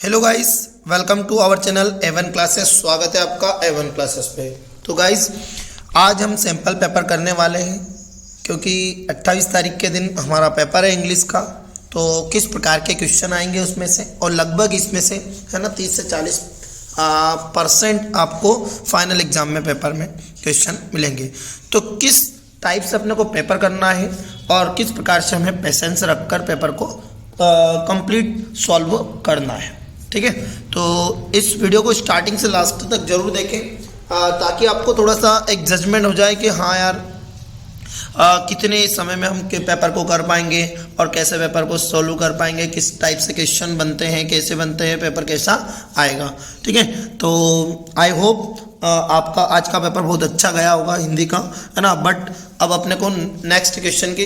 Hello guys, welcome to our channel A1 classes. स्वागत है आपका A1 क्लासेस पे। तो गाइस, आज हम सैंपल पेपर करने वाले हैं क्योंकि 28 तारीख के दिन हमारा पेपर है इंग्लिश का। तो किस प्रकार के क्वेश्चन आएंगे उसमें से, और लगभग इसमें से है ना 30 से 40% आपको फाइनल एग्जाम में पेपर में क्वेश्चन मिलेंगे। तो किस टाइप से अपने को पेपर करना है और किस प्रकार से हमें पेशेंस रखकर पेपर को कंप्लीट सॉल्व करना है, ठीक है। तो इस वीडियो को स्टार्टिंग से लास्ट तक जरूर देखें ताकि आपको थोड़ा सा एक जजमेंट हो जाए कि हाँ यार कितने समय में हम के पेपर को कर पाएंगे और कैसे पेपर को सॉल्व कर पाएंगे, किस टाइप से क्वेश्चन बनते हैं, कैसे बनते हैं, पेपर कैसा आएगा, ठीक है। तो आई होप आपका आज का पेपर बहुत अच्छा गया होगा हिंदी का, है ना। बट अब अपने को नेक्स्ट क्वेश्चन की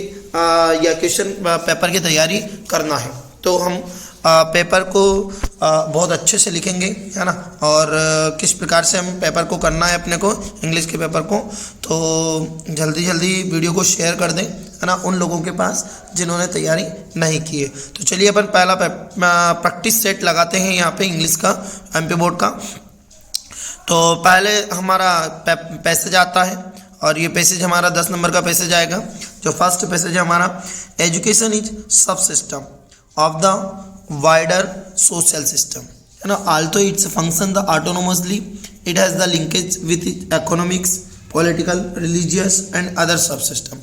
या क्वेश्चन पेपर की तैयारी करना है। तो हम पेपर को बहुत अच्छे से लिखेंगे, है ना। और किस प्रकार से हम पेपर को करना है अपने को, इंग्लिश के पेपर को, तो जल्दी जल्दी वीडियो को शेयर कर दें, है ना, उन लोगों के पास जिन्होंने तैयारी नहीं की है। तो चलिए अपन पहला प्रैक्टिस सेट लगाते हैं यहाँ पे इंग्लिश का, MP बोर्ड का। तो पहले हमारा पैसेज आता है और ये पैसेज हमारा 10 नंबर का पैसेज आएगा। जो फर्स्ट पैसेज है हमारा, एजुकेशन इज सब system of the wider social system, है ना। although its function the autonomously, it has the linkage with economics, political, religious and other subsystem,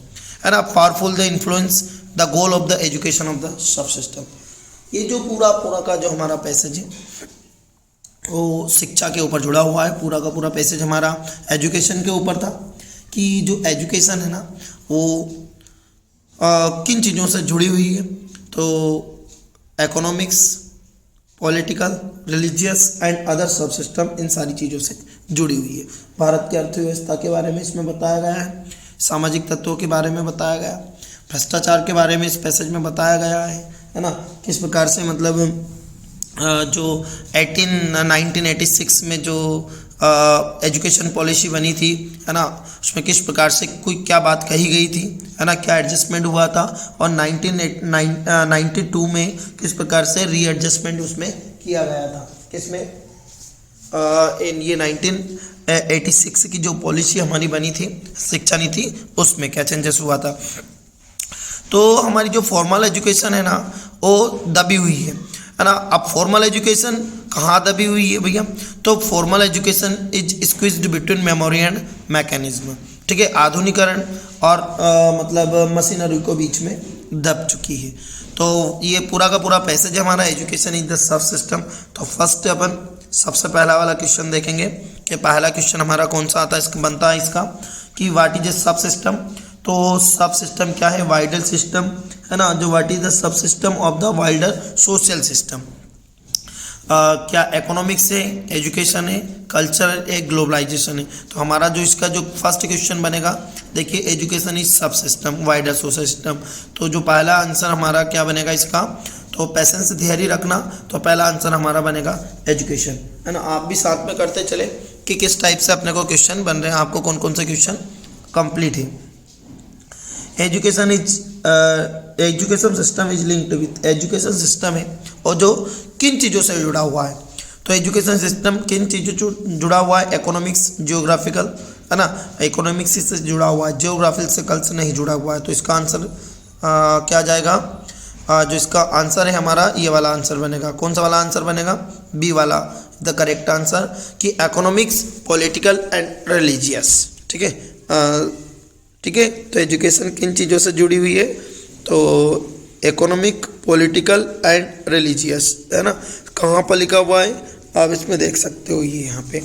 है ना। powerful the influence the goal of the education of the subsystem। ये जो पूरा का जो हमारा पैसेज है वो शिक्षा के ऊपर जुड़ा हुआ है। पूरा का पूरा पैसेज हमारा एजुकेशन के ऊपर था कि जो एजुकेशन है ना वो किन चीज़ों से जुड़ी हुई है। तो economics, political, religious and other सब सिस्टम, इन सारी चीज़ों से जुड़ी हुई है। भारत की अर्थव्यवस्था के बारे में इसमें बताया गया है, सामाजिक तत्वों के बारे में बताया गया, भ्रष्टाचार के बारे में इस पैसेज में बताया गया है ना। किस प्रकार से मतलब जो 1986 में जो एजुकेशन पॉलिसी बनी थी, है ना, उसमें किस प्रकार से कोई क्या बात कही गई थी, है ना, क्या एडजस्टमेंट हुआ था, और 1992 में किस प्रकार से रीएडजस्टमेंट उसमें किया गया था। किसमें ये 1986 की जो पॉलिसी हमारी बनी थी शिक्षा नीति, उसमें क्या चेंजेस हुआ था। तो हमारी जो फॉर्मल एजुकेशन है ना वो दबी हुई है ना। अब फॉर्मल एजुकेशन कहाँ दबी हुई है भैया, तो formal education is squeezed between memory and mechanism, ठीक है। आधुनिकरण और मतलब मशीनरी को बीच में दब चुकी है। तो ये पूरा का पूरा पैसेज हमारा education is the sub system. तो फर्स्ट अपन सबसे पहला वाला क्वेश्चन देखेंगे कि पहला क्वेश्चन हमारा कौन सा आता है, इसका बनता है इसका कि व्हाट इज ए सब सिस्टम। तो सब सिस्टम क्या है, वाइडर सिस्टम, है ना। जो what is the sub system of the wider social system. क्या इकोनॉमिक्स है, एजुकेशन है, कल्चर है, ग्लोबलाइजेशन है। तो हमारा जो इसका जो फर्स्ट क्वेश्चन बनेगा, देखिए एजुकेशन इज सब सिस्टम वाइडर सोशल सिस्टम। तो जो पहला आंसर हमारा क्या बनेगा इसका, तो पेशेंस थियरी रखना। तो पहला आंसर हमारा बनेगा एजुकेशन, है ना। आप भी साथ में करते चले कि किस टाइप से अपने को क्वेश्चन बन रहे हैं, आपको कौन कौन से क्वेश्चन कंप्लीट है। Education system is linked with, education system है और जो किन चीज़ों से जुड़ा हुआ है। तो एजुकेशन सिस्टम किन चीज़ों से जुड़ा हुआ है, इकोनॉमिक्स, जियोग्राफिकल, है ना। इकोनॉमिक्स से जुड़ा हुआ है, जियोग्राफिकल से कल से नहीं जुड़ा हुआ है। तो इसका आंसर क्या जाएगा, जो इसका आंसर है हमारा ये वाला आंसर बनेगा। कौन सा वाला आंसर बनेगा, बी वाला द करेक्ट आंसर कि इकोनॉमिक्स, पॉलिटिकल एंड रिलीजियस, ठीक है। ठीक है, तो एजुकेशन किन चीज़ों से जुड़ी हुई है, तो इकोनॉमिक, पॉलिटिकल एंड रिलीजियस, है ना। कहाँ पर लिखा हुआ है आप इसमें देख सकते हो, ये यहाँ पे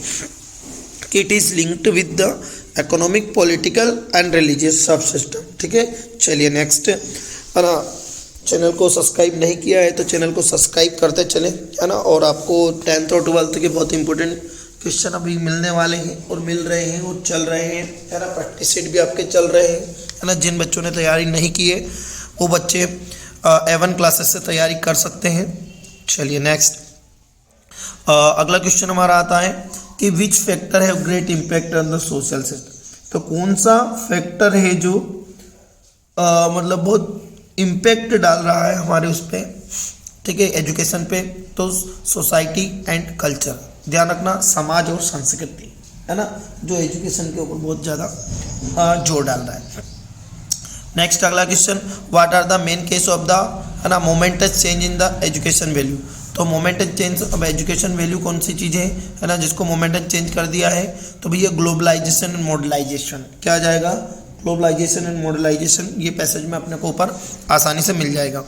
कि it is linked with the economic, political and religious सब सिस्टम, ठीक है। चलिए नेक्स्ट, है ना। चैनल को सब्सक्राइब नहीं किया है तो चैनल को सब्सक्राइब करते चले, है ना। और आपको 10th और 12th के बहुत इंपॉर्टेंट क्वेश्चन अभी मिलने वाले हैं और मिल रहे हैं और चल रहे हैं, है ना। प्रैक्टिस सेट भी आपके चल रहे हैं, है ना। जिन बच्चों ने तैयारी नहीं की है वो बच्चे A1 क्लासेस से तैयारी कर सकते हैं। चलिए नेक्स्ट, अगला क्वेश्चन हमारा आता है कि which factor have great impact on the social system. तो कौन सा फैक्टर है जो मतलब बहुत इम्पैक्ट डाल रहा है हमारे उस पर ठीक है, एजुकेशन पे तो सोसाइटी एंड कल्चर, ध्यान रखना समाज और संस्कृति, है ना, जो एजुकेशन के ऊपर बहुत ज़्यादा जोर डाल रहा है। नेक्स्ट अगला question, what are the main case of the, है ना, momentous change in the education value. तो momentum change of education value कौन सी चीज़ है ना, जिसको मोमेंटम चेंज कर दिया है, तो भैया ग्लोबलाइजेशन एंड मॉडर्नाइजेशन। क्या आ जाएगा, ग्लोबलाइजेशन एंड मॉडर्नाइजेशन। ये पैसेज में अपने को ऊपर आसानी से मिल जाएगा।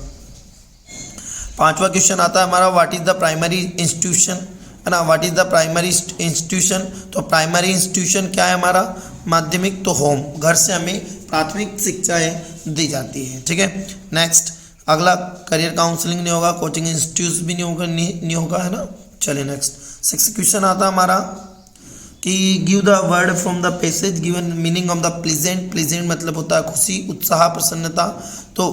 पांचवा क्वेश्चन आता है हमारा, what is the primary institution, है ना, what is the primary institution. तो प्राइमरी इंस्टीट्यूशन क्या है हमारा, माध्यमिक, तो होम, घर से हमें प्राथमिक शिक्षाएं दी जाती है। ठीक है, नेक्स्ट अगला, करियर काउंसलिंग नहीं होगा, कोचिंग इंस्टीट्यूट भी नहीं होगा, है ना। चलिए नेक्स्ट, सिक्स क्वेश्चन आता है हमारा कि give the word from the passage given meaning of the pleasant. Pleasant मतलब होता है खुशी, उत्साह, प्रसन्नता। तो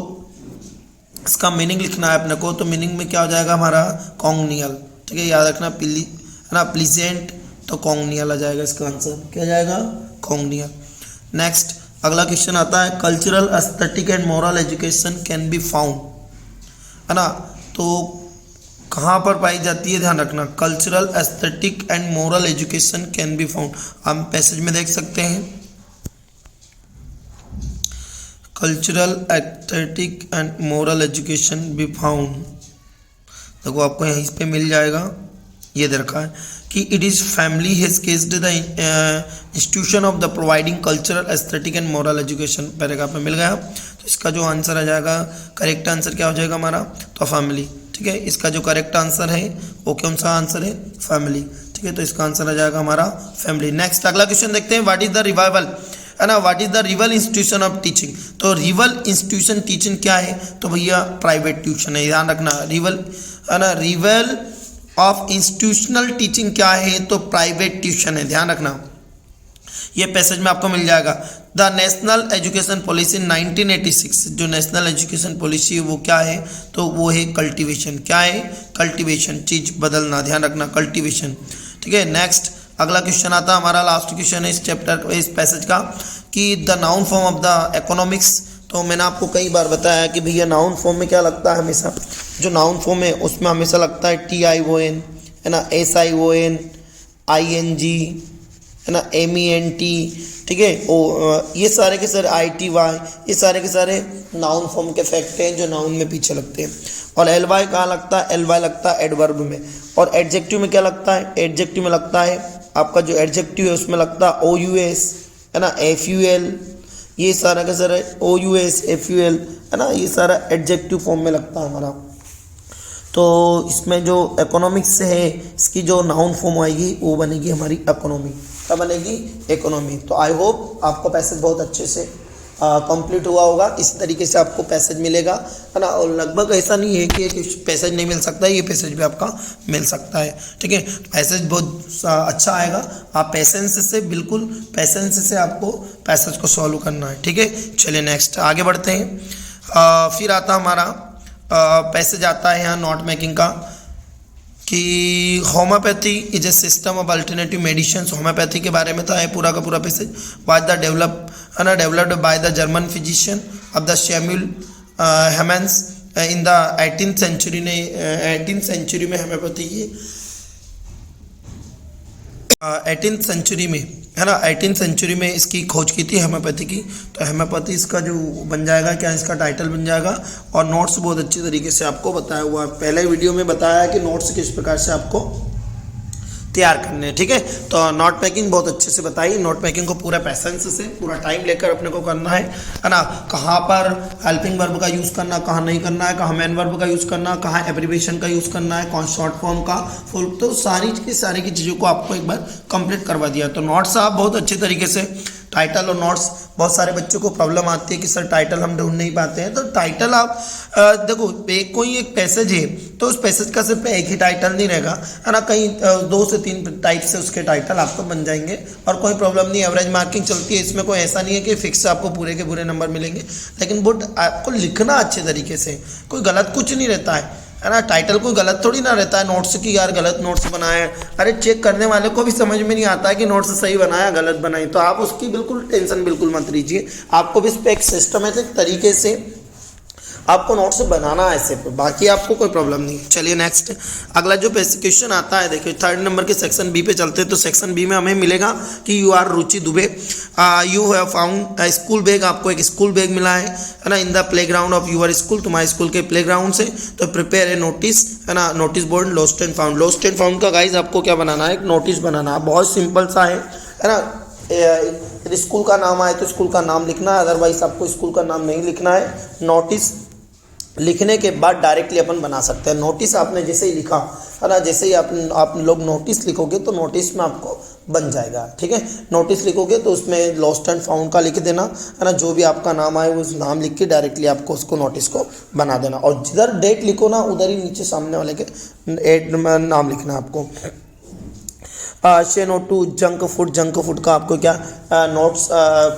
इसका मीनिंग लिखना है अपने को, तो मीनिंग में क्या हो जाएगा हमारा, कॉन्गनियल। ठीक है, याद रखना, है ना, प्लीजेंट तो कॉन्गनियल आ जाएगा इसका आंसर, क्या जाएगा, कॉन्गनियल। नेक्स्ट अगला क्वेश्चन आता है, cultural aesthetic and moral education can be found, है ना। तो कहाँ पर पाई जाती है, ध्यान रखना, cultural aesthetic and moral education can be found. हम पैसेज में देख सकते हैं, cultural aesthetic and moral education be found. देखो आपको यहीं पे मिल जाएगा, ये दे रखा है कि it is family has केस्ड the institution of the providing cultural aesthetic and moral education. Paragraph में मिल गया। तो इसका जो आंसर आ जाएगा, करेक्ट आंसर क्या हो जाएगा हमारा, तो फैमिली। ठीक है, इसका जो करेक्ट आंसर है वो कौन सा आंसर है, फैमिली। ठीक है, तो इसका आंसर आ जाएगा हमारा फैमिली। नेक्स्ट अगला क्वेश्चन देखते हैं, व्हाट इज द रिवाइवल, है ना, what is the reveal institution of teaching. तो रिवल इंस्टीट्यूशन टीचिंग क्या है, तो भैया प्राइवेट ट्यूशन है, ध्यान रखना। रिवल, है ना, रिवल ऑफ इंस्टीट्यूशनल टीचिंग क्या है, तो प्राइवेट ट्यूशन है, ध्यान रखना। ये पैसेज में आपको मिल जाएगा। द नेशनल एजुकेशन पॉलिसी 1986, जो नेशनल एजुकेशन पॉलिसी है वो क्या है, तो वो है कल्टीवेशन। क्या है, कल्टीवेशन, चीज बदलना, ध्यान रखना, कल्टीवेशन। ठीक है, नेक्स्ट अगला क्वेश्चन आता है हमारा, लास्ट क्वेश्चन है इस चैप्टर, इस पैसेज का, कि the noun form of the economics. तो मैंने आपको कई बार बताया कि भैया नाउन फॉर्म में क्या लगता है, हमेशा जो नाउन फॉर्म है उसमें हमेशा लगता है TION, है ना, SION, ING, है ना, MENT। ठीक है, ये सारे के सारे ITY, ये सारे के सारे नाउन फॉर्म के फैक्ट हैं जो नाउन में पीछे लगते हैं। और LY कहाँ लगता है, LY लगता है एडवर्ब में। और एडजेक्टिव में क्या लगता है, एडजेक्टिव में लगता है आपका जो एडजेक्टिव है उसमें लगता है OUS, है ना, FUL, ये सारा का सारा OUS FUL, है ना, ये सारा एडजेक्टिव फॉर्म में लगता है हमारा। तो इसमें जो इकोनॉमिक्स है इसकी जो नाउन फॉर्म आएगी वो बनेगी हमारी इकोनॉमी। क्या बनेगी, इकोनॉमी। तो आई होप आपको पैसेज बहुत अच्छे से कंप्लीट हुआ होगा। इस तरीके से आपको पैसेज मिलेगा, है ना। और लगभग ऐसा नहीं है कि पैसेज नहीं मिल सकता, ये पैसेज भी आपका मिल सकता है। ठीक है, पैसेज बहुत अच्छा आएगा। आप पेशेंस से, बिल्कुल पेशेंस से आपको पैसेज को सॉल्व करना है। ठीक है, चलिए नेक्स्ट आगे बढ़ते हैं। फिर आता हमारा पैसेज आता है यहाँ नोट मेकिंग का, कि homeopathy is a system of alternative medicine. Homeopathy के बारे में था है पूरा का पूरा passage. Was the developed by the German physician of the Samuel Hahnemann in the 18th century ने 18th सेंचुरी में होम्योपैथी की 18th सेंचुरी में, है ना, 18th सेंचुरी में इसकी खोज की थी होम्योपैथी की। तो होम्योपैथी इसका जो बन जाएगा, क्या इसका टाइटल बन जाएगा। और नोट्स बहुत अच्छी तरीके से आपको बताया हुआ है, पहले वीडियो में बताया है कि नोट्स किस प्रकार से आपको तैयार करने हैं। ठीक है, तो नोट मेकिंग बहुत अच्छे से बताई। नोट मेकिंग को पूरा पैसेंस से, पूरा टाइम लेकर अपने को करना है ना। कहाँ पर हेल्पिंग वर्ब का यूज़ करना, कहाँ नहीं करना है, कहाँ मेन वर्ब का यूज़ करना, कहाँ एब्रिविएशन का यूज़ करना है, कौन शॉर्ट फॉर्म का, फुल, तो सारी की चीज़ों को आपको एक बार कंप्लीट करवा दिया। तो नोट्स आप बहुत अच्छे तरीके से, टाइटल और नोट्स, बहुत सारे बच्चों को प्रॉब्लम आती है कि सर टाइटल हम ढूंढ नहीं पाते हैं। तो टाइटल आप देखो, कोई एक पैसेज है तो उस पैसेज का सिर्फ एक ही टाइटल नहीं रहेगा, है ना, कहीं 2 से 3 टाइप से उसके टाइटल आपको बन जाएंगे और कोई प्रॉब्लम नहीं। एवरेज मार्किंग चलती है, इसमें कोई ऐसा नहीं है कि फिक्स आपको पूरे के पूरे नंबर मिलेंगे, लेकिन बट आपको लिखना अच्छे तरीके से, कोई गलत कुछ नहीं रहता है ना। टाइटल कोई गलत थोड़ी ना रहता है नोट्स की, यार गलत नोट्स बनाए, अरे चेक करने वाले को भी समझ में नहीं आता है कि नोट्स सही बनाया गलत बनाई। तो आप उसकी बिल्कुल टेंशन बिल्कुल मत लीजिए, आपको भी इस पर एक सिस्टमेटिक तरीके से आपको नोट्स बनाना है ऐसे पे, बाकी आपको कोई प्रॉब्लम नहीं है। चलिए नेक्स्ट अगला जो क्वेश्चन आता है, देखिए 3rd नंबर के सेक्शन बी पे चलते हैं। तो सेक्शन बी में हमें मिलेगा कि you are Ruchi Dubey, you have found school bag, आपको एक स्कूल बैग मिला है ना, in the playground of your school, तुम्हारे स्कूल के प्ले ग्राउंड से। तो प्रिपेयर ए नोटिस, है ना, notice board lost and found. Lost and found का गाइज आपको क्या बनाना है, एक नोटिस बनाना है, बहुत सिंपल सा है ना। यदि स्कूल का नाम आए तो स्कूल का नाम लिखना है, अदरवाइज आपको स्कूल का नाम नहीं लिखना है। नोटिस लिखने के बाद डायरेक्टली अपन बना सकते हैं। नोटिस आपने जैसे ही लिखा है ना, जैसे ही आप लोग नोटिस लिखोगे तो नोटिस में आपको बन जाएगा, ठीक है। नोटिस लिखोगे तो उसमें लॉस्ट एंड फाउंड का लिख देना, है ना, जो भी आपका नाम आए उस नाम लिख के डायरेक्टली आपको उसको नोटिस को बना देना। और जिधर डेट लिखो ना उधर ही नीचे सामने वाले के नाम लिखना आपको। Say no to junk food, junk food का आपको क्या नोट्स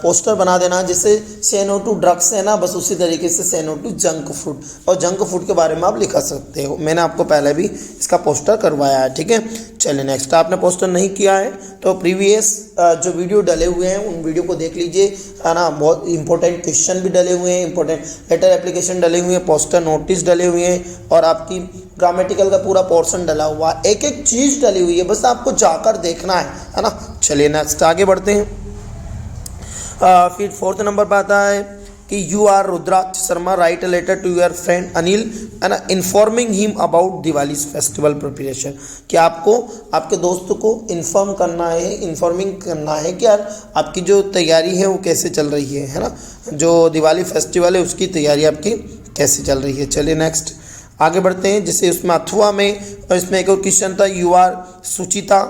पोस्टर बना देना, जैसे से नो टू ड्रग्स है ना, बस उसी तरीके से से नो टू जंक फूड, और जंक फूड के बारे में आप लिखा सकते हो। मैंने आपको पहले भी इसका पोस्टर करवाया है, ठीक है। चलिए नेक्स्ट, आपने पोस्टर नहीं किया है तो प्रीवियस जो वीडियो डले हुए हैं उन वीडियो को देख लीजिए, है ना। बहुत इंपॉर्टेंट क्वेश्चन भी डले हुए हैं, इंपॉर्टेंट लेटर एप्लीकेशन डले हुए हैं, पोस्टर नोटिस डले हुए हैं, और आपकी ग्रामेटिकल का पूरा पोर्शन डला हुआ है, एक एक चीज़ डली हुई है, बस आपको जाकर देखना है ना। चलिए नेक्स्ट आगे बढ़ते हैं। फिर 4th नंबर पर आता है कि you are Rudraksh Sharma, write a letter to your friend Anil, है ना, informing him about Diwali festival preparation. कि आपको आपके दोस्त को इन्फॉर्म करना है, इन्फॉर्मिंग करना है कि यार आपकी जो तैयारी है वो कैसे चल रही है ना, जो दिवाली फेस्टिवल है उसकी तैयारी आपकी कैसे चल रही है। चलिए नेक्स्ट आगे बढ़ते हैं। जैसे उसमें अथवा में, और इसमें एक और क्वेश्चन था, you are Suchita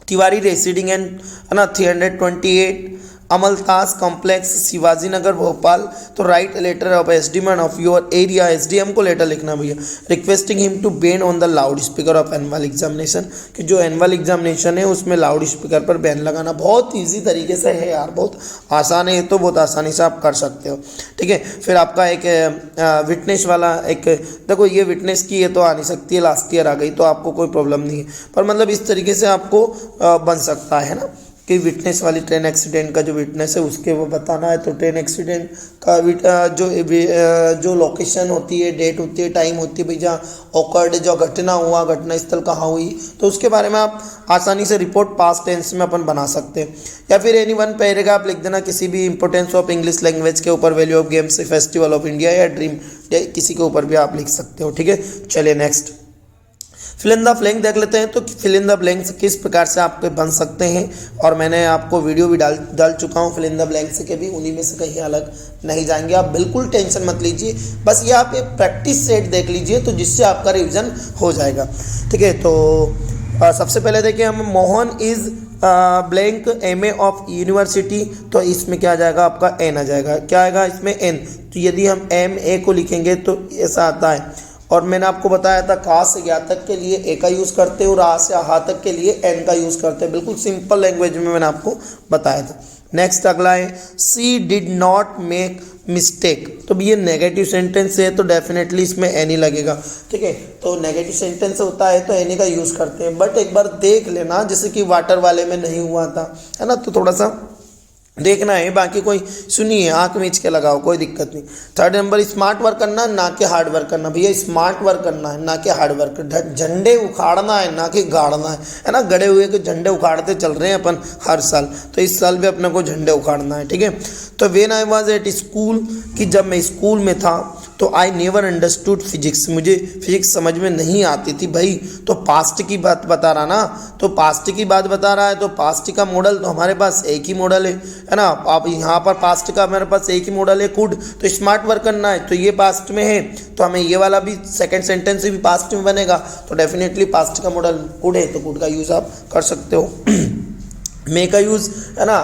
Tiwari residing and, है ना, 328 अमलतास कॉम्प्लेक्स शिवाजी नगर भोपाल। तो write letter of SDM of your area, SDM को लेटर लिखना भैया, requesting him to ban on the loud speaker of annual examination, कि जो एनुअल एग्जामिनेशन है उसमें लाउड स्पीकर पर बैन लगाना। बहुत ईजी तरीके से है यार, बहुत आसान है, तो बहुत आसानी से आप कर सकते हो, ठीक है। फिर आपका एक विटनेस वाला, एक देखो ये विटनेस की ये तो आ नहीं सकती है, लास्ट ईयर आ गई तो आपको कोई प्रॉब्लम नहीं है, पर मतलब इस तरीके से आपको बन सकता है ना, कि विटनेस वाली ट्रेन एक्सीडेंट का जो विटनेस है उसके वो बताना है। तो ट्रेन एक्सीडेंट का जो लोकेशन होती है, डेट होती है, टाइम होती है भाई, जहाँ ऑकर्ड जो घटना हुआ, घटना स्थल कहाँ हुई, तो उसके बारे में आप आसानी से रिपोर्ट पास्ट टेंस में अपन बना सकते हैं। या फिर एनी वन पैराग्राफ लिख देना किसी भी इंपॉर्टेंस ऑफ इंग्लिश लैंग्वेज के ऊपर, value of games, festival of India या ड्रीम, किसी के ऊपर भी आप लिख सकते हो, ठीक है। चलिए next fill in the blank देख लेते हैं। तो फिल इन द ब्लैंक्स किस प्रकार से आपके बन सकते हैं, और मैंने आपको वीडियो भी डाल चुका हूँ फिल इन द ब्लैंक्स के भी, उन्हीं में से कहीं अलग नहीं जाएंगे। आप बिल्कुल टेंशन मत लीजिए, बस ये आप एक प्रैक्टिस सेट देख लीजिए तो जिससे आपका रिविजन हो जाएगा, ठीक है। तो सबसे पहले देखिए हम, Mohan is blank MA of university, तो इसमें क्या आ जाएगा आपका N आ जाएगा, क्या आएगा इसमें N। तो यदि हम MA को लिखेंगे तो ऐसा आता है। और मैंने आपको बताया था का से या तक के लिए ए का यूज़ करते हो, और आ से हा तक के लिए एन का यूज़ करते हैं, बिल्कुल सिंपल लैंग्वेज में मैंने आपको बताया था। नेक्स्ट अगला है, सी डिड नॉट मेक मिस्टेक। तो ये नेगेटिव सेंटेंस है तो डेफिनेटली इसमें एनी लगेगा, ठीक है। तो नेगेटिव सेंटेंस होता है तो एनी का यूज़ करते हैं, बट एक बार देख लेना, जैसे कि वाटर वाले में नहीं हुआ था, है ना, तो थोड़ा सा देखना है, बाकी कोई सुनिए आंख मीच के लगाओ, कोई दिक्कत नहीं। 3rd नंबर, स्मार्ट वर्क करना ना कि हार्ड वर्क करना। भैया स्मार्ट वर्क करना है ना कि हार्ड वर्क, झंडे उखाड़ना है ना कि गाड़ना है ना। गड़े हुए के झंडे उखाड़ते चल रहे हैं अपन हर साल, तो इस साल भी अपने को झंडे उखाड़ना है, ठीक है। तो when I was at school, कि जब मैं स्कूल में था तो आई नेवर अंडरस्टूड फिजिक्स, मुझे फिजिक्स समझ में नहीं आती थी भाई। तो पास्ट की बात बता रहा ना, तो पास्ट की बात बता रहा है, तो पास्ट का मॉडल तो हमारे पास एक ही मॉडल है ना। आप यहाँ पर पास्ट का मेरे पास एक ही मॉडल है, कुड। तो स्मार्ट वर्क करना है तो ये पास्ट में है, तो हमें ये वाला भी सेकंड सेंटेंस भी पास्ट में बनेगा, तो डेफिनेटली पास्ट का मॉडल कुड है, तो कुड का यूज़ आप कर सकते हो। मे का यूज़, है ना,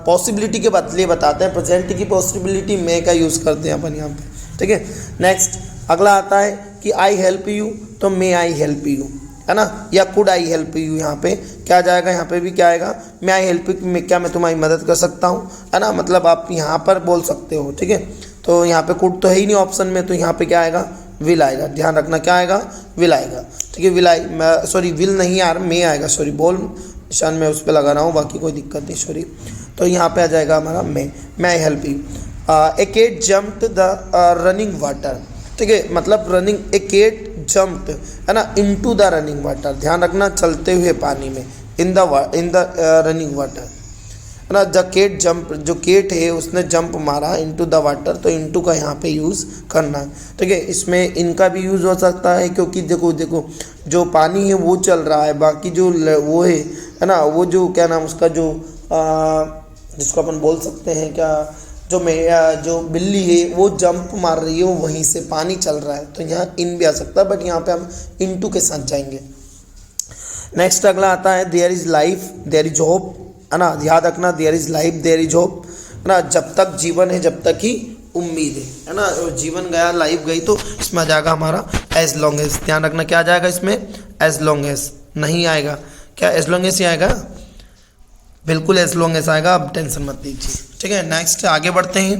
पॉसिबिलिटी के बदले बताते हैं, प्रेजेंट की पॉसिबिलिटी मे का यूज़ करते हैं अपन यहाँ पे, ठीक है। नेक्स्ट अगला आता है कि आई हेल्प यू, तो मे आई हेल्प यू, है ना, या कुड आई हेल्प यू। यहाँ पे क्या जाएगा, यहाँ पे भी क्या आएगा, मे आई हेल्प यू, में क्या मैं तुम्हारी मदद कर सकता हूँ, है ना, मतलब आप यहाँ पर बोल सकते हो, ठीक है। तो यहाँ पे कुड तो है ही नहीं ऑप्शन में, तो यहाँ पे क्या आएगा, विल आएगा। ध्यान रखना क्या आएगा, विल आएगा, ठीक है। विल नहीं यार, मे आएगा, सॉरी, बोल निशान मैं उस पर लगा रहा हूँ, बाकी कोई दिक्कत नहीं, सॉरी। तो यहाँ पे आ जाएगा हमारा may I help you. A cat jumped the running water, ठीक है, मतलब रनिंग ए केट जम्प्ड है ना इनटू द रनिंग वाटर, ध्यान रखना चलते हुए पानी में, इन द रनिंग वाटर है ना। द केट जंप, जो केट है उसने जंप मारा इनटू द वाटर, तो इनटू का यहाँ पे यूज़ करना है, ठीक है। इसमें इनका भी यूज़ हो सकता है क्योंकि देखो देखो जो पानी है वो चल रहा है, बाकी जो वो है ना, वो जो क्या नाम उसका जो जिसको अपन बोल सकते हैं क्या, जो बिल्ली है वो जंप मार रही है, वो वहीं से पानी चल रहा है, तो यहाँ इन भी आ सकता है, बट यहाँ पे हम इनटू के साथ जाएंगे। नेक्स्ट अगला आता है there is life there is hope, है ना, याद रखना there is life there is hope, है ना, जब तक जीवन है जब तक ही उम्मीद है ना, जीवन गया लाइफ गई, तो इसमें आ जाएगा हमारा एज लॉन्ग एज, ध्यान रखना क्या आ जाएगा इसमें, एज लॉन्ग एज नहीं आएगा, क्या एज लॉन्ग एज ही आएगा, बिल्कुल एज लॉन्ग एज आएगा, अब टेंशन मत लीजिए, ठीक है। नेक्स्ट आगे बढ़ते हैं।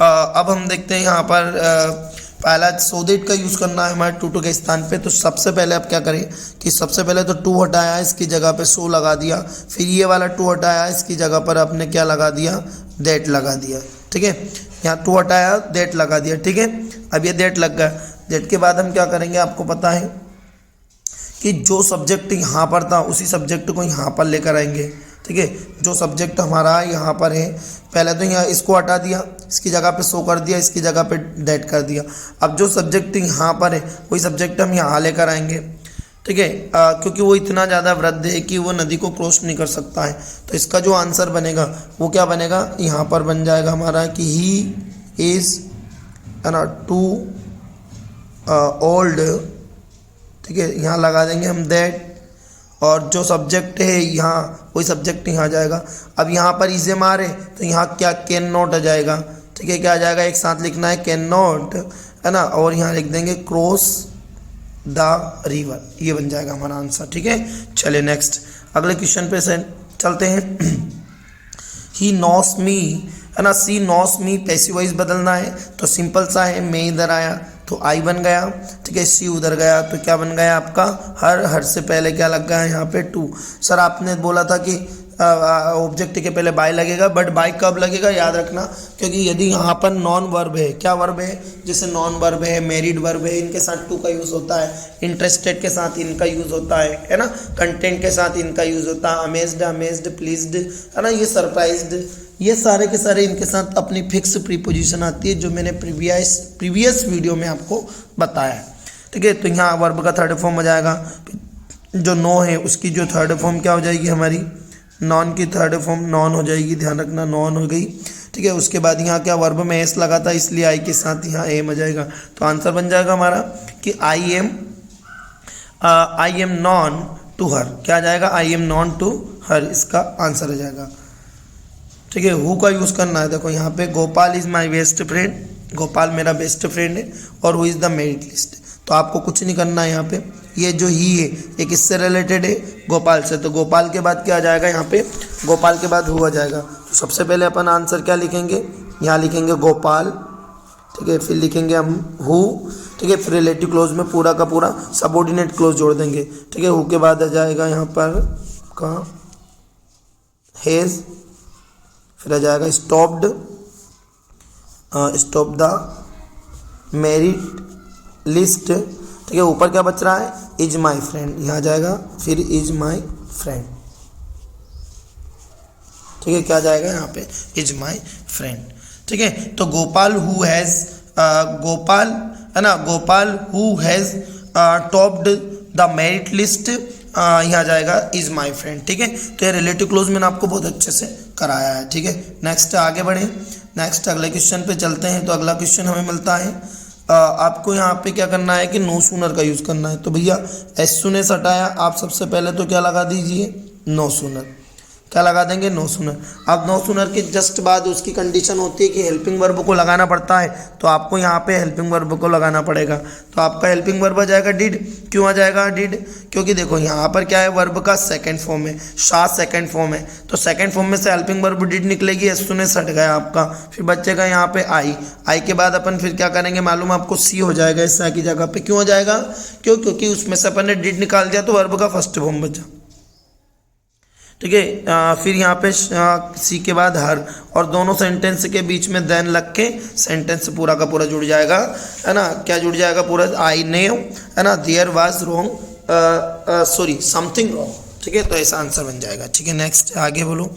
अब हम देखते हैं यहाँ पर पहला सो दैट का यूज़ करना है हमारे टू के स्थान पे, तो सबसे पहले आप क्या करें कि सबसे पहले तो टू हटाया, इसकी जगह पे सो लगा दिया, फिर ये वाला टू हटाया, इसकी जगह पर आपने क्या लगा दिया, दैट लगा दिया, ठीक है। यहाँ टू हटाया दैट लगा दिया, ठीक है। अब ये दैट लग गया, दैट के बाद हम क्या करेंगे आपको पता है कि जो सब्जेक्ट यहाँ पर था उसी सब्जेक्ट को यहाँ पर लेकर आएंगे, ठीक है। जो सब्जेक्ट हमारा यहाँ पर है, पहले तो यहाँ इसको हटा दिया, इसकी जगह पे सो कर दिया, इसकी जगह पे दैट कर दिया, अब जो सब्जेक्ट यहाँ पर है वही सब्जेक्ट हम यहाँ लेकर आएंगे, ठीक है। क्योंकि वो इतना ज़्यादा वृद्ध है कि वो नदी को क्रॉस नहीं कर सकता है, तो इसका जो आंसर बनेगा वो क्या बनेगा, यहाँ पर बन जाएगा हमारा कि ही इज़ है ना टू ओल्ड, ठीक है, यहाँ लगा देंगे हम दैट, और जो सब्जेक्ट है यहाँ वही सब्जेक्ट यहाँ जाएगा। अब यहाँ पर इसे मारे तो यहाँ क्या कैन नॉट आ जाएगा, ठीक है, क्या आ जाएगा, एक साथ लिखना है कैन नॉट, है ना, और यहाँ लिख देंगे क्रॉस द रिवर, ये बन जाएगा हमारा आंसर, ठीक है। चलिए नेक्स्ट अगले क्वेश्चन पे से चलते हैं। ही नॉस मी, है ना, सी नॉस मी पैसिव वॉइस बदलना है, तो सिंपल सा है, मैं इधर आया तो आई बन गया, ठीक है, सी उधर गया तो क्या बन गया आपका हर से पहले क्या लग गया यहाँ पे टू। सर आपने बोला था कि ऑब्जेक्ट के पहले बाय लगेगा, बट बाय कब लगेगा याद रखना, क्योंकि यदि यहाँ पर नॉन वर्ब है, क्या वर्ब है, जैसे नॉन वर्ब है, मैरिड वर्ब है, इनके साथ टू का यूज़ होता है, इंटरेस्टेड के साथ इनका यूज़ होता है ना, कंटेंट के साथ इनका यूज़ होता है, अमेज्ड प्लीज्ड, है ना, ये सरप्राइज्ड, ये सारे के सारे इनके साथ अपनी फिक्स प्रीपोजिशन आती है, जो मैंने प्रीवियस वीडियो में आपको बताया है, ठीक है। तो यहाँ वर्ब का थर्ड फॉर्म आ जाएगा, जो नो है उसकी जो थर्ड फॉर्म क्या हो जाएगी हमारी, नॉन की थर्ड फॉर्म नॉन हो जाएगी, ध्यान रखना नॉन हो गई, ठीक है। उसके बाद यहाँ क्या वर्ब में एस लगा था, इसलिए आई के साथ यहाँ एम आ जाएगा, तो आंसर बन जाएगा हमारा कि I am known to her, क्या आ जाएगा, I am known to her, इसका आंसर आ जाएगा, ठीक है। हु का यूज़ करना है, देखो यहाँ पे Gopal is my best friend, Gopal मेरा बेस्ट फ्रेंड है, और who is the merit list, तो आपको कुछ नहीं करना है यहाँ पे, ये जो ही है ये किससे रिलेटेड है, गोपाल से, तो गोपाल के बाद क्या आ जाएगा यहाँ पे, गोपाल के बाद हु आ जाएगा, तो सबसे पहले अपन आंसर क्या लिखेंगे, यहाँ लिखेंगे गोपाल, ठीक है, फिर लिखेंगे हम हु, ठीक है, फिर रिलेटिव क्लोज में पूरा का पूरा सबऑर्डिनेट क्लोज जोड़ देंगे, ठीक है। हु के बाद आ जाएगा यहाँ पर का हैज़, फिर आ जाएगा स्टॉप द मेरिट लिस्ट, ठीक है। ऊपर क्या बच रहा है, इज माई फ्रेंड, यहाँ जाएगा फिर इज माई फ्रेंड, ठीक है, क्या जाएगा यहाँ पे इज माई फ्रेंड, ठीक है। तो गोपाल हु हैज़, गोपाल है ना, Gopal who has topped the merit list, यहाँ जाएगा इज माई फ्रेंड, ठीक है। तो ये रिलेटिव क्लोज मैंने आपको बहुत अच्छे से कराया है, ठीक है। नेक्स्ट आगे बढ़े, नेक्स्ट अगले क्वेश्चन पे चलते हैं। तो अगला क्वेश्चन हमें मिलता है, आपको यहाँ पे क्या करना है कि नो सूनर का यूज़ करना है, तो भैया एस सूने से हटाया, आप सबसे पहले तो क्या लगा दीजिए, नो सूनर, क्या लगा देंगे, नो सूनर। अब नो सूनर के जस्ट बाद उसकी कंडीशन होती है कि हेल्पिंग वर्ब को लगाना पड़ता है, तो आपको यहाँ पे हेल्पिंग वर्ब को लगाना पड़ेगा, तो आपका हेल्पिंग वर्ब आ जाएगा डिड, क्यों आ जाएगा डिड, क्योंकि देखो यहाँ पर क्या है, वर्ब का सेकंड फॉर्म है, शाह सेकंड फॉर्म है, तो सेकंड फॉर्म में से हेल्पिंग वर्ब डिड निकलेगी, एस सूने से हट गया आपका, फिर बचेगा यहाँ पे आई के बाद अपन फिर क्या करेंगे मालूम आपको, सी हो जाएगा इस की जगह पे, क्यों हो जाएगा, क्योंकि उसमें से अपन ने डिड निकाल दिया, तो वर्ब का फर्स्ट फॉर्म बचा, ठीक है। फिर यहाँ पे सी के बाद हर, और दोनों सेंटेंस के बीच में देन लग के सेंटेंस पूरा का पूरा जुड़ जाएगा, है ना। क्या जुड़ जाएगा पूरा, आई न्यू, है ना, there was wrong, sorry something wrong, ठीक है। तो ऐसा आंसर बन जाएगा, ठीक है। नेक्स्ट आगे बोलो।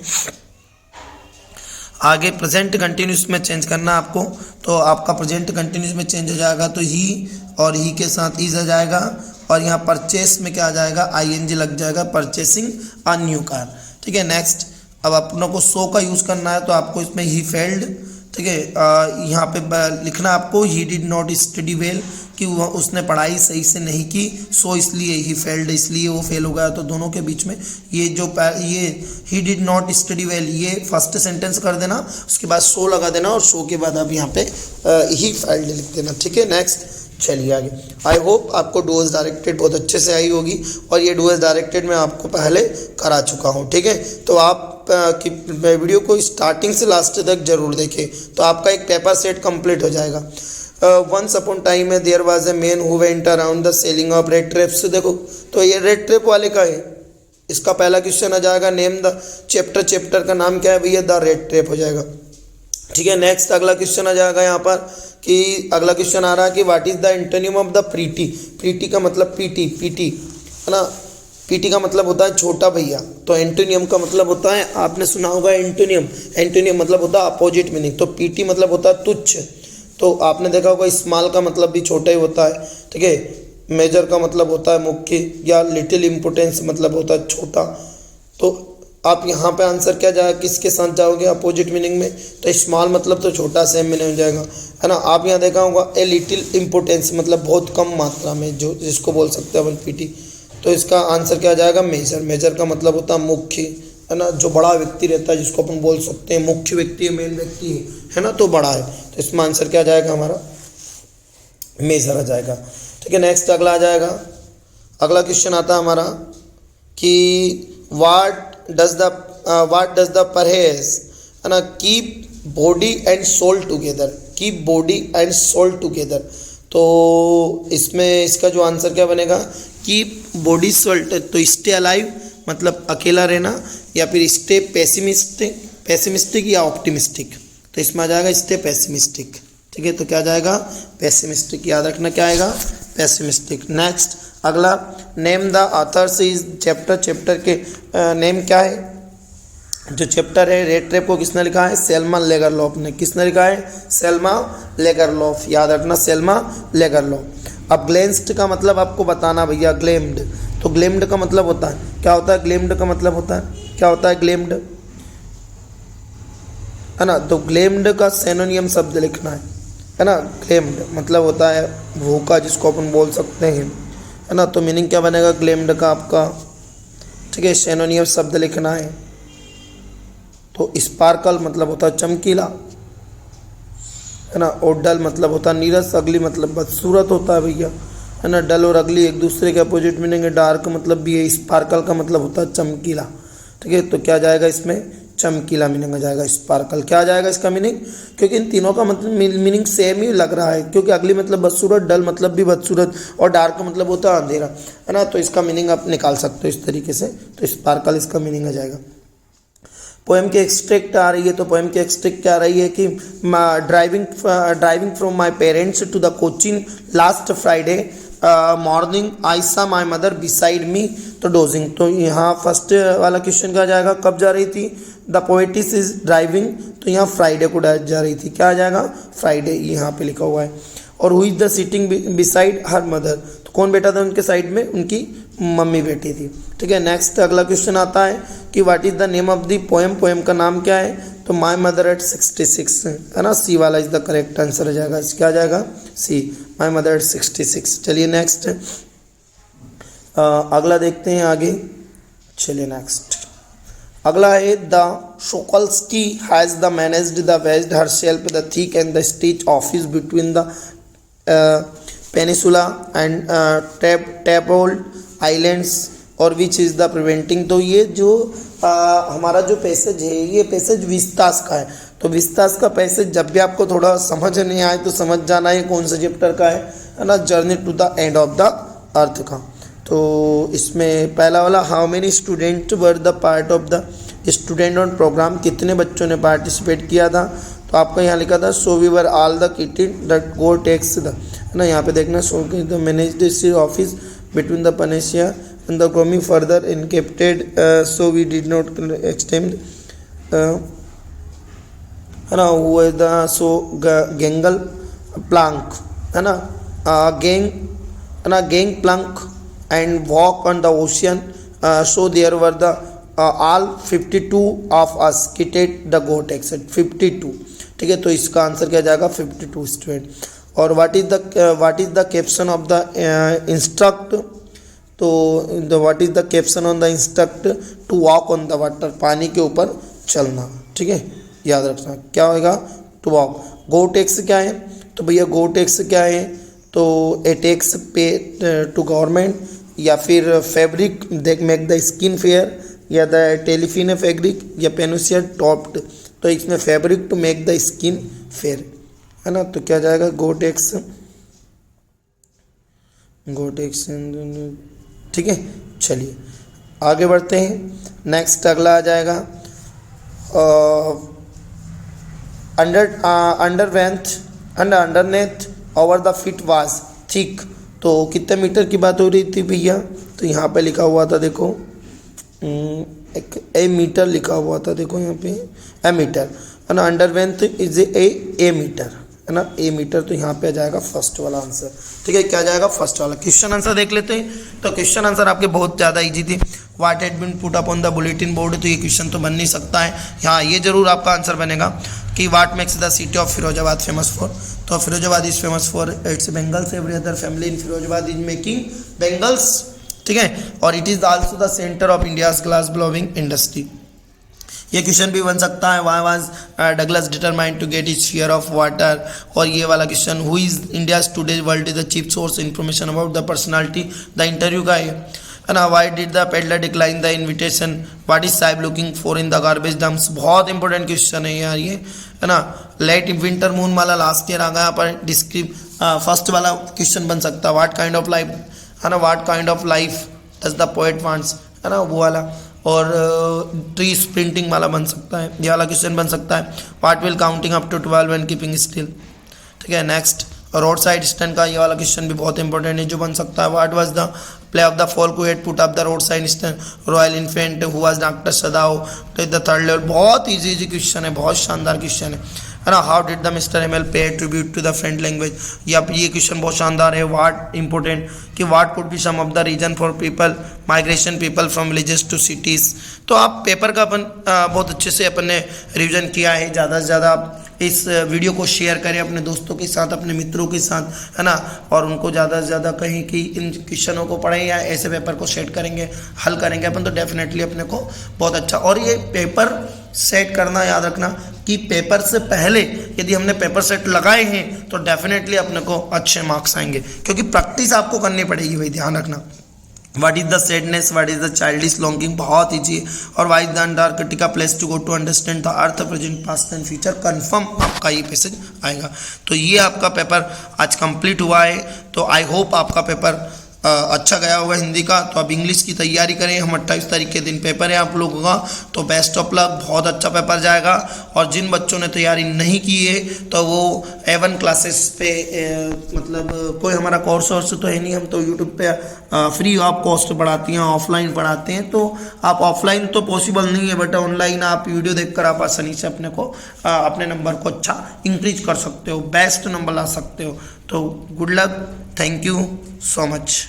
आगे प्रेजेंट कंटिन्यूस में चेंज करना आपको, तो आपका प्रेजेंट कंटिन्यूस में चेंज हो जाएगा, तो ही और ही के साथ इज आ जाएगा, और यहाँ परचेस में क्या आ जाएगा, आईएनजी लग जाएगा, परचेसिंग अ न्यू कार, ठीक है। नेक्स्ट अब अपनों को सो का यूज़ करना है, तो आपको इसमें ही फेल्ड, ठीक है, यहाँ पे लिखना आपको he did not study well, कि वह उसने पढ़ाई सही से नहीं की, सो इसलिए ही फेल्ड, इसलिए वो फेल हो गया। तो दोनों के बीच में ये जो ये he did not study well, ये फर्स्ट सेंटेंस कर देना, उसके बाद सो लगा देना, और सो के बाद अब यहाँ पे ही फेल्ड लिख देना, ठीक है। नेक्स्ट चलिए आगे। आई होप आपको डूअर्स डायरेक्टेड बहुत अच्छे से आई होगी, और ये डूअर्स डायरेक्टेड मैं आपको पहले करा चुका हूँ, ठीक है। तो आप कि वीडियो को स्टार्टिंग से लास्ट तक जरूर देखें, तो आपका एक पेपर सेट कंप्लीट हो जाएगा। वंस अपॉन टाइम है there was a man who went around the selling of red traps. देखो तो ये रेड ट्रेप वाले का है, इसका पहला क्वेश्चन आ जाएगा नेम द चैप्टर, चैप्टर का नाम क्या है भैया, द रेड ट्रेप हो जाएगा, ठीक है। नेक्स्ट अगला क्वेश्चन आ जाएगा यहाँ पर, कि अगला क्वेश्चन आ रहा है कि what is the antonym of the pretty. Pretty का मतलब पीटी, पीटी है ना, पीटी का मतलब होता है छोटा भैया, तो एंटोनियम का मतलब होता है, आपने सुना होगा एंटोनियम, एंटोनियम मतलब होता है अपोजिट मीनिंग, तो पीटी मतलब होता है तुच्छ, तो आपने देखा होगा स्मॉल का मतलब भी छोटा ही होता है, ठीक है। मेजर का मतलब होता है मुख्य, या लिटिल इम्पोर्टेंस मतलब होता है छोटा। तो आप यहाँ पे आंसर क्या जाएगा, किसके साथ जाओगे, अपोजिट मीनिंग में, तो स्मॉल मतलब तो छोटा, सेम मीनिंग हो जाएगा, है ना। आप यहाँ देखा होगा ए लिटिल इम्पोर्टेंस मतलब बहुत कम मात्रा में, जो जिसको बोल सकते हैं अपन पीटी, तो इसका आंसर क्या जाएगा, मेजर। मेजर का मतलब होता है मुख्य, है ना, जो बड़ा व्यक्ति रहता है जिसको अपन बोल सकते हैं मुख्य व्यक्ति है, मेन व्यक्ति है ना, तो बड़ा है, तो इसमें आंसर क्या जाएगा हमारा, मेजर आ जाएगा, ठीक है। नेक्स्ट अगला आ जाएगा, अगला क्वेश्चन आता है हमारा कि व्हाट डज द परहेज, है ना, keep body and soul together, keep body and soul together. तो इसमें इसका जो आंसर क्या बनेगा, कीप बॉडी सोल, तो स्टे अलाइव मतलब अकेला रहना, या फिर स्टे पेसिमिस्टिक, पेसिमिस्टिक या ऑप्टिमिस्टिक, तो इसमें आ जाएगा स्टे पेसिमिस्टिक, ठीक है। तो क्या जाएगा, पेसिमिस्टिक, याद रखना क्या आएगा, पेसिमिस्टिक। नेक्स्ट अगला, name the author's is chapter, chapter के नेम क्या है, जो चैप्टर है रेड ट्रेप को किसने लिखा है, सेल्मा लेगरलॉफ ने। किसने लिखा है, सेल्मा लेगरलॉफ, याद रखना सेल्मा लेगरलॉफ। अब ग्लेंस्ड का मतलब आपको बताना भैया, ग्लेम्ड, तो ग्लेम्ड का मतलब होता है, क्या होता है ग्लेम्ड का मतलब होता है, क्या होता है ग्लेम्ड, है ना। तो ग्लेम्ड का सिनोनियम शब्द लिखना है ना। ग्लेम्ड मतलब होता है भूखा, जिसको अपन बोल सकते हैं, है ना। तो मीनिंग क्या बनेगा ग्लेम्ड का आपका, ठीक है, सिनोनियम शब्द लिखना है। तो स्पार्कल मतलब होता है चमकीला, है ना, और डल मतलब होता है नीरस, अगली मतलब बदसूरत होता है भैया, है ना। डल और अगली एक दूसरे के अपोजिट मीनिंग है, डार्क मतलब भी है, स्पार्कल का मतलब होता है चमकीला, ठीक है। तो क्या जाएगा इसमें, चमकीला मीनिंग आ जाएगा, स्पार्कल क्या आ जाएगा इसका मीनिंग, क्योंकि इन तीनों का मतलब मीनिंग सेम ही लग रहा है, क्योंकि अगली मतलब बदसूरत, डल मतलब भी बदसूरत, और डार्क मतलब होता है अंधेरा, है ना। तो इसका मीनिंग आप निकाल सकते हो इस तरीके से, तो स्पार्कल इसका मीनिंग आ जाएगा। पोएम की एक्सट्रैक्ट आ रही है, तो पोएम की एक्सट्रैक्ट क्या आ रही है कि driving from my parents to the Cochin last Friday morning I saw my mother beside me, तो डोजिंग। तो यहाँ फर्स्ट वाला क्वेश्चन क्या जाएगा, कब जा रही थी, द पोएटिस इज ड्राइविंग, तो यहाँ फ्राइडे को जा रही थी, क्या आ जाएगा, फ्राइडे, यहाँ पे लिखा हुआ है। और who is the sitting beside her mother, तो कौन बैठा था उनके साइड में, उनकी मम्मी बैठी थी, ठीक है। नेक्स्ट अगला क्वेश्चन आता है कि what is the name of the poem, poem का नाम क्या है, तो माई मदर एट 66, है ना, सी वाला इज द करेक्ट आंसर हो जाएगा, क्या आ जाएगा, सी, माई मदर एट 66। चलिए नेक्स्ट अगला देखते हैं आगे, चलिए नेक्स्ट अगला है the Shokalskiy has the managed the west her self the thick and the stitch office between the peninsula and Tapold islands और विच इज़ द प्रिवेंटिंग। तो ये जो हमारा जो पैसेज है, ये पैसेज विस्तास का है, तो विस्तास का पैसेज जब भी आपको थोड़ा समझ नहीं आए तो समझ जाना है कौन से चैप्टर का है ना, journey to the end of the earth का, तो इसमें पहला वाला, how many student were the part of the student on program, कितने बच्चों ने पार्टिसिपेट किया था। तो आपका यहाँ लिखा था so we were all the kited that go takes the, है ना, यहाँ पे देखना, so the manage this office between the panacea and the कमी further incepted, so we did not extend, है ना, वो द सो गेंगल प्लांक, है ना, गेंग, है ना, gangplank and walk on the ocean, so there were the all 52 of us kited the goat exact 52, ठीक है। तो इसका आंसर क्या जाएगा 52 स्टूडेंट। और what is the caption of the instruct, तो what is the caption on the instruct to walk on the water, पानी के ऊपर चलना, ठीक है, याद रखना क्या होगा टू वॉक। गो टैक्स क्या है, तो भैया गो टैक्स क्या है, तो a tax pay to government, या फिर फैब्रिक देख मेक द स्किन फेयर, या द टेलीफिन फैब्रिक, या पेनुसिया टॉप्ड। तो इसमें fabric to make the skin fair, है ना, तो क्या जाएगा गो टैक्स, ठीक है। चलिए आगे बढ़ते हैं, नेक्स्ट अगला आ जाएगा underneath over the fit was thick. तो कितने मीटर की बात हो रही थी भैया, तो यहाँ पे लिखा हुआ था, देखो एक ए मीटर लिखा हुआ था, देखो यहाँ पे ए मीटर, है ना, अंडरवेंथ इज ए मीटर, है ना, ए मीटर। तो यहाँ पे आ जाएगा फर्स्ट वाला आंसर, ठीक है, क्या जाएगा फर्स्ट वाला। क्वेश्चन आंसर देख लेते हैं। तो क्वेश्चन आंसर आपके बहुत ज़्यादा इजी थे। What had been put up on the bulletin board, तो ये क्वेश्चन तो बन नहीं सकता है। हाँ, ये जरूर आपका आंसर बनेगा कि what makes the city of Firozabad famous for, तो Firozabad is famous for its bangles, every other family in Firozabad is making bangles, ठीक है, और it is also the centre of India's glass blowing industry. ये क्वेश्चन भी बन सकता है, why was Douglas determined to get his share of water, और ये वाला question, who is India's today world is the chief source information about the personality, the interview का है ना। Why did the peddler decline the invitation, what is Sahib looking for in the garbage dumps, बहुत important question है यार ये, है ना। Late winter moon वाला लास्ट ईयर आ गया पर डिस्क्रिप, फर्स्ट वाला क्वेश्चन बन सकता है, व्हाट काइंड ऑफ लाइफ, है ना, what kind of life does the poet wants, है ना, वो वाला। और ट्री स्प्रिंटिंग वाला बन सकता है, ये वाला क्वेश्चन बन सकता है, what will counting up to 12 and keeping still, ठीक है। नेक्स्ट रोड साइड स्टैंड का ये वाला क्वेश्चन भी बहुत इंपॉर्टेंट है जो बन सकता है, what was the play of the folk who had put up the roadside stand, royal infant who was doctor Sadao, तो द थर्ड लेवल, बहुत इजी क्वेश्चन है, बहुत शानदार क्वेश्चन है ना। How did the mister ML pay tribute to the French language, ये question बहुत शानदार है। व्हाट इंपॉर्टेंट कि what could be some of the reason for people migration people from villages to cities. तो आप पेपर का अपन बहुत अच्छे से अपन ने रिविजन किया है। ज़्यादा से ज़्यादा इस वीडियो को शेयर करें अपने दोस्तों के साथ, अपने मित्रों के साथ, है ना, और उनको ज़्यादा से ज़्यादा कहें कि इन क्वेश्चनों को पढ़ें या ऐसे पेपर को सेट करेंगे, हल करेंगे अपन, तो डेफिनेटली अपने को बहुत अच्छा। और ये पेपर सेट करना याद रखना कि पेपर से पहले यदि हमने पेपर सेट लगाए हैं तो डेफिनेटली अपने को अच्छे मार्क्स आएंगे, क्योंकि प्रैक्टिस आपको करनी पड़ेगी, भाई ध्यान रखना। What is the sadness, what is the childish longing, बहुत ईजी है। और why is the Antarctica place to go to understand the earth present past and future, confirm आपका ये मैसेज आएगा। तो ये आपका पेपर आज कंप्लीट हुआ है। तो आई होप आपका पेपर अच्छा गया होगा हिंदी का। तो अब इंग्लिश की तैयारी करें, हम 28 तारीख के दिन पेपर है आप लोगों का, तो बेस्ट ऑफ लक, बहुत अच्छा पेपर जाएगा। और जिन बच्चों ने तैयारी नहीं की है तो वो A1 क्लासेस पे मतलब कोई हमारा कोर्स वोर्स तो है नहीं, हम तो यूट्यूब पे फ्री ऑफ कॉस्ट पढ़ाती हैं, ऑफलाइन पढ़ाते हैं। तो आप ऑफलाइन तो पॉसिबल नहीं है, बट ऑनलाइन आप वीडियो देखकर आप आसानी से अपने को अपने नंबर को अच्छा इंक्रीज कर सकते हो, बेस्ट नंबर ला सकते हो। तो good luck, thank you so much.